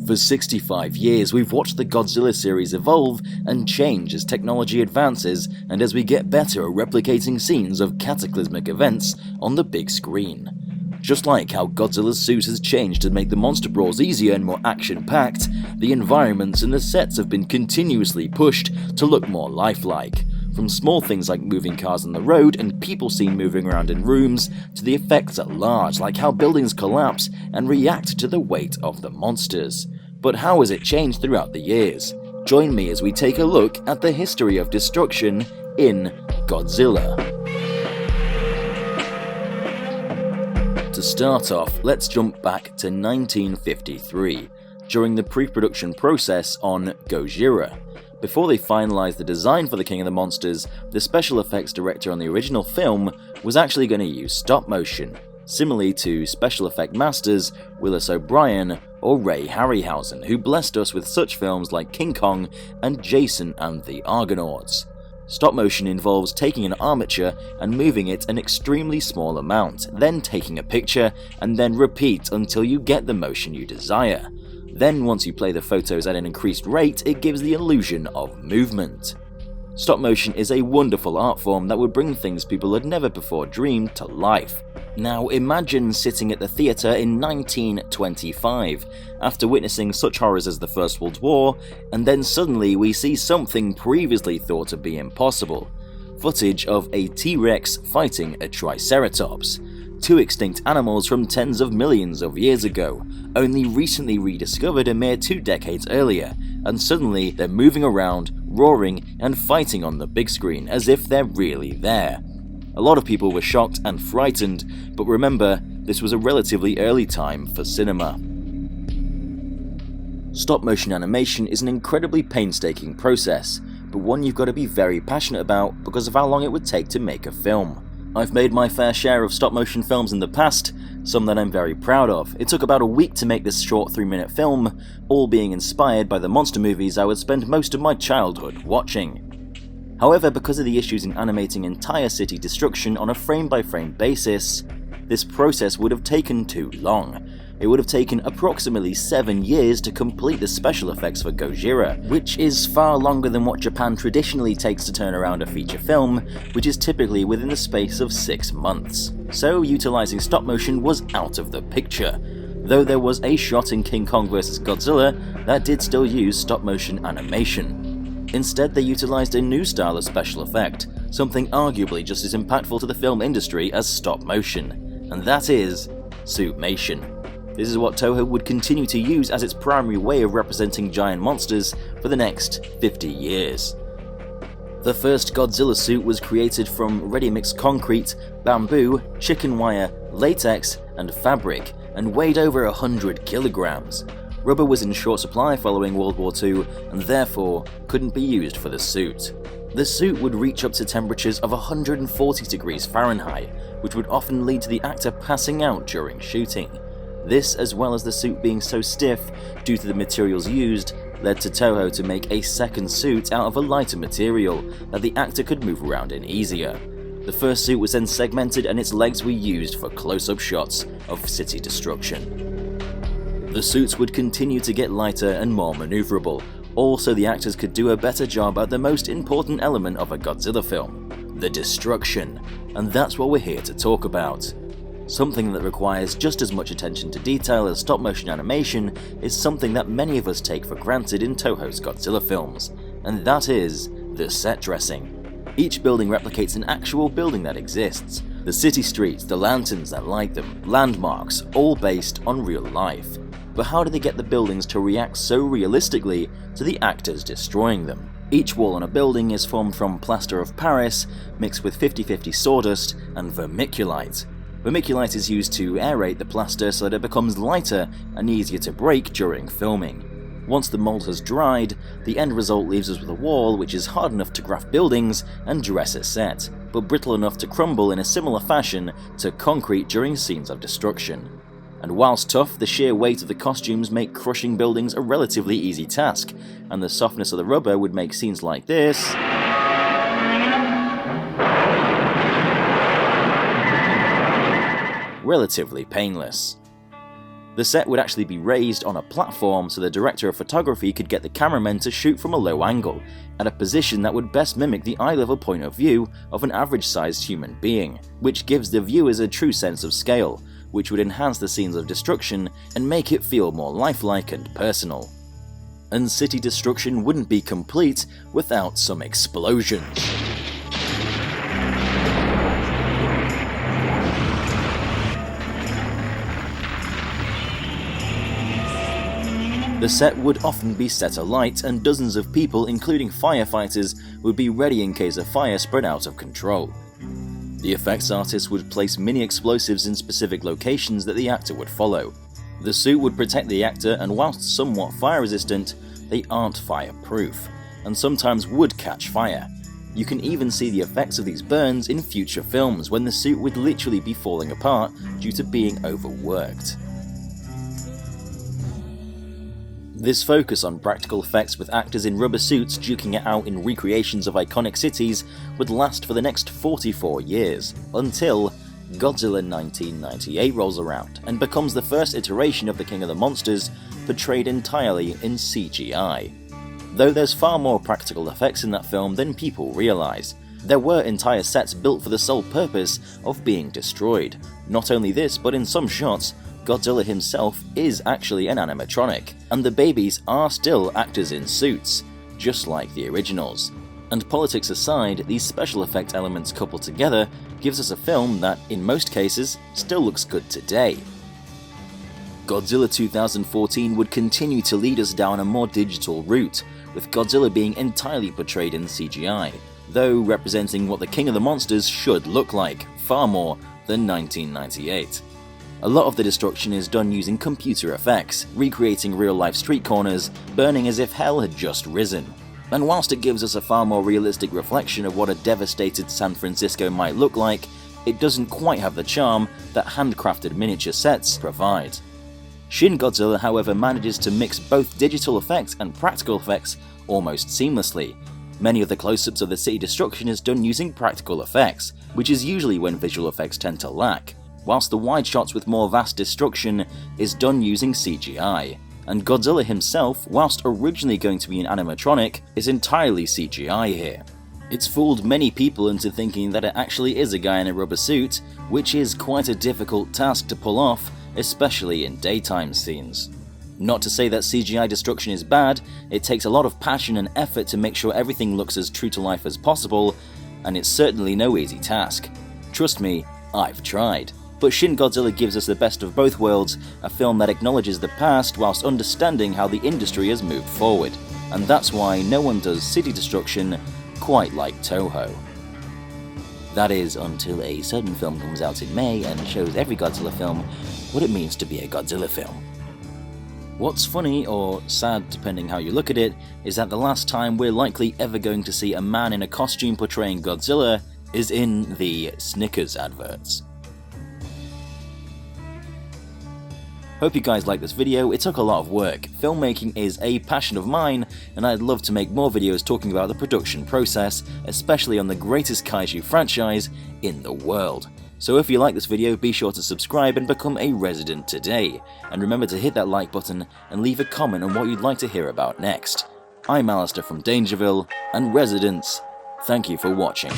For 65 years, we've watched the Godzilla series evolve and change as technology advances and as we get better at replicating scenes of cataclysmic events on the big screen. Just like how Godzilla's suit has changed to make the monster brawls easier and more action-packed, the environments and the sets have been continuously pushed to look more lifelike. From small things like moving cars on the road and people seen moving around in rooms, to the effects at large like how buildings collapse and react to the weight of the monsters. But how has it changed throughout the years? Join me as we take a look at the history of destruction in Godzilla. To start off, let's jump back to 1953, during the pre-production process on Gojira. Before they finalised the design for the King of the Monsters, the special effects director on the original film was actually going to use stop motion, similarly to special effect masters Willis O'Brien or Ray Harryhausen, who blessed us with such films like King Kong and Jason and the Argonauts. Stop motion involves taking an armature and moving it an extremely small amount, then taking a picture, and then repeat until you get the motion you desire. Then once you play the photos at an increased rate, it gives the illusion of movement. Stop motion is a wonderful art form that would bring things people had never before dreamed to life. Now imagine sitting at the theatre in 1925, after witnessing such horrors as the First World War, and then suddenly we see something previously thought to be impossible. Footage of a T-Rex fighting a Triceratops. Two extinct animals from tens of millions of years ago, only recently rediscovered a mere 2 decades earlier, and suddenly they're moving around, roaring and fighting on the big screen as if they're really there. A lot of people were shocked and frightened, but remember, this was a relatively early time for cinema. Stop motion animation is an incredibly painstaking process, but one you've got to be very passionate about because of how long it would take to make a film. I've made my fair share of stop motion films in the past, some that I'm very proud of. It took about a week to make this short 3-minute film, all being inspired by the monster movies I would spend most of my childhood watching. However, because of the issues in animating entire city destruction on a frame-by-frame basis, this process would have taken too long. It would have taken approximately 7 years to complete the special effects for Gojira, which is far longer than what Japan traditionally takes to turn around a feature film, which is typically within the space of 6 months. So utilising stop motion was out of the picture, though there was a shot in King Kong vs Godzilla that did still use stop motion animation. Instead, they utilised a new style of special effect, something arguably just as impactful to the film industry as stop motion, and that is suitmation. This is what Toho would continue to use as its primary way of representing giant monsters for the next 50 years. The first Godzilla suit was created from ready-mixed concrete, bamboo, chicken wire, latex, and fabric, and weighed over 100 kilograms. Rubber was in short supply following World War II, and therefore couldn't be used for the suit. The suit would reach up to temperatures of 140 degrees Fahrenheit, which would often lead to the actor passing out during shooting. This, as well as the suit being so stiff due to the materials used, led to Toho to make a second suit out of a lighter material that the actor could move around in easier. The first suit was then segmented and its legs were used for close-up shots of city destruction. The suits would continue to get lighter and more maneuverable, all so the actors could do a better job at the most important element of a Godzilla film, the destruction, and that's what we're here to talk about. Something that requires just as much attention to detail as stop-motion animation is something that many of us take for granted in Toho's Godzilla films, and that is the set dressing. Each building replicates an actual building that exists. The city streets, the lanterns that light them, landmarks, all based on real life. But how do they get the buildings to react so realistically to the actors destroying them? Each wall on a building is formed from plaster of Paris, mixed with 50-50 sawdust and vermiculite. Vermiculite is used to aerate the plaster so that it becomes lighter and easier to break during filming. Once the mold has dried, the end result leaves us with a wall which is hard enough to graft buildings and dress a set, but brittle enough to crumble in a similar fashion to concrete during scenes of destruction. And whilst tough, the sheer weight of the costumes make crushing buildings a relatively easy task, and the softness of the rubber would make scenes like this relatively painless. The set would actually be raised on a platform so the director of photography could get the cameramen to shoot from a low angle, at a position that would best mimic the eye-level point of view of an average-sized human being, which gives the viewers a true sense of scale, which would enhance the scenes of destruction and make it feel more lifelike and personal. And city destruction wouldn't be complete without some explosions. The set would often be set alight, and dozens of people, including firefighters, would be ready in case a fire spread out of control. The effects artist would place mini explosives in specific locations that the actor would follow. The suit would protect the actor, and whilst somewhat fire resistant, they aren't fireproof, and sometimes would catch fire. You can even see the effects of these burns in future films when the suit would literally be falling apart due to being overworked. This focus on practical effects with actors in rubber suits duking it out in recreations of iconic cities would last for the next 44 years, until Godzilla 1998 rolls around and becomes the first iteration of the King of the Monsters portrayed entirely in CGI. Though there's far more practical effects in that film than people realise. There were entire sets built for the sole purpose of being destroyed. Not only this, but in some shots, Godzilla himself is actually an animatronic, and the babies are still actors in suits, just like the originals. And politics aside, these special effect elements coupled together gives us a film that, in most cases, still looks good today. Godzilla 2014 would continue to lead us down a more digital route, with Godzilla being entirely portrayed in CGI, though representing what the King of the Monsters should look like, far more than 1998. A lot of the destruction is done using computer effects, recreating real-life street corners, burning as if hell had just risen. And whilst it gives us a far more realistic reflection of what a devastated San Francisco might look like, it doesn't quite have the charm that handcrafted miniature sets provide. Shin Godzilla, however, manages to mix both digital effects and practical effects almost seamlessly. Many of the close-ups of the city destruction is done using practical effects, which is usually when visual effects tend to lack, whilst the wide shots with more vast destruction is done using CGI. And Godzilla himself, whilst originally going to be an animatronic, is entirely CGI here. It's fooled many people into thinking that it actually is a guy in a rubber suit, which is quite a difficult task to pull off, especially in daytime scenes. Not to say that CGI destruction is bad, it takes a lot of passion and effort to make sure everything looks as true to life as possible, and it's certainly no easy task. Trust me, I've tried. But Shin Godzilla gives us the best of both worlds, a film that acknowledges the past whilst understanding how the industry has moved forward. And that's why no one does city destruction quite like Toho. That is, until a certain film comes out in May and shows every Godzilla film what it means to be a Godzilla film. What's funny, or sad depending how you look at it, is that the last time we're likely ever going to see a man in a costume portraying Godzilla is in the Snickers adverts. Hope you guys liked this video. It took a lot of work. Filmmaking is a passion of mine, and I'd love to make more videos talking about the production process, especially on the greatest kaiju franchise in the world. So if you like this video, be sure to subscribe and become a resident today. And remember to hit that like button and leave a comment on what you'd like to hear about next. I'm Alistair from Dangerville, and residents, thank you for watching.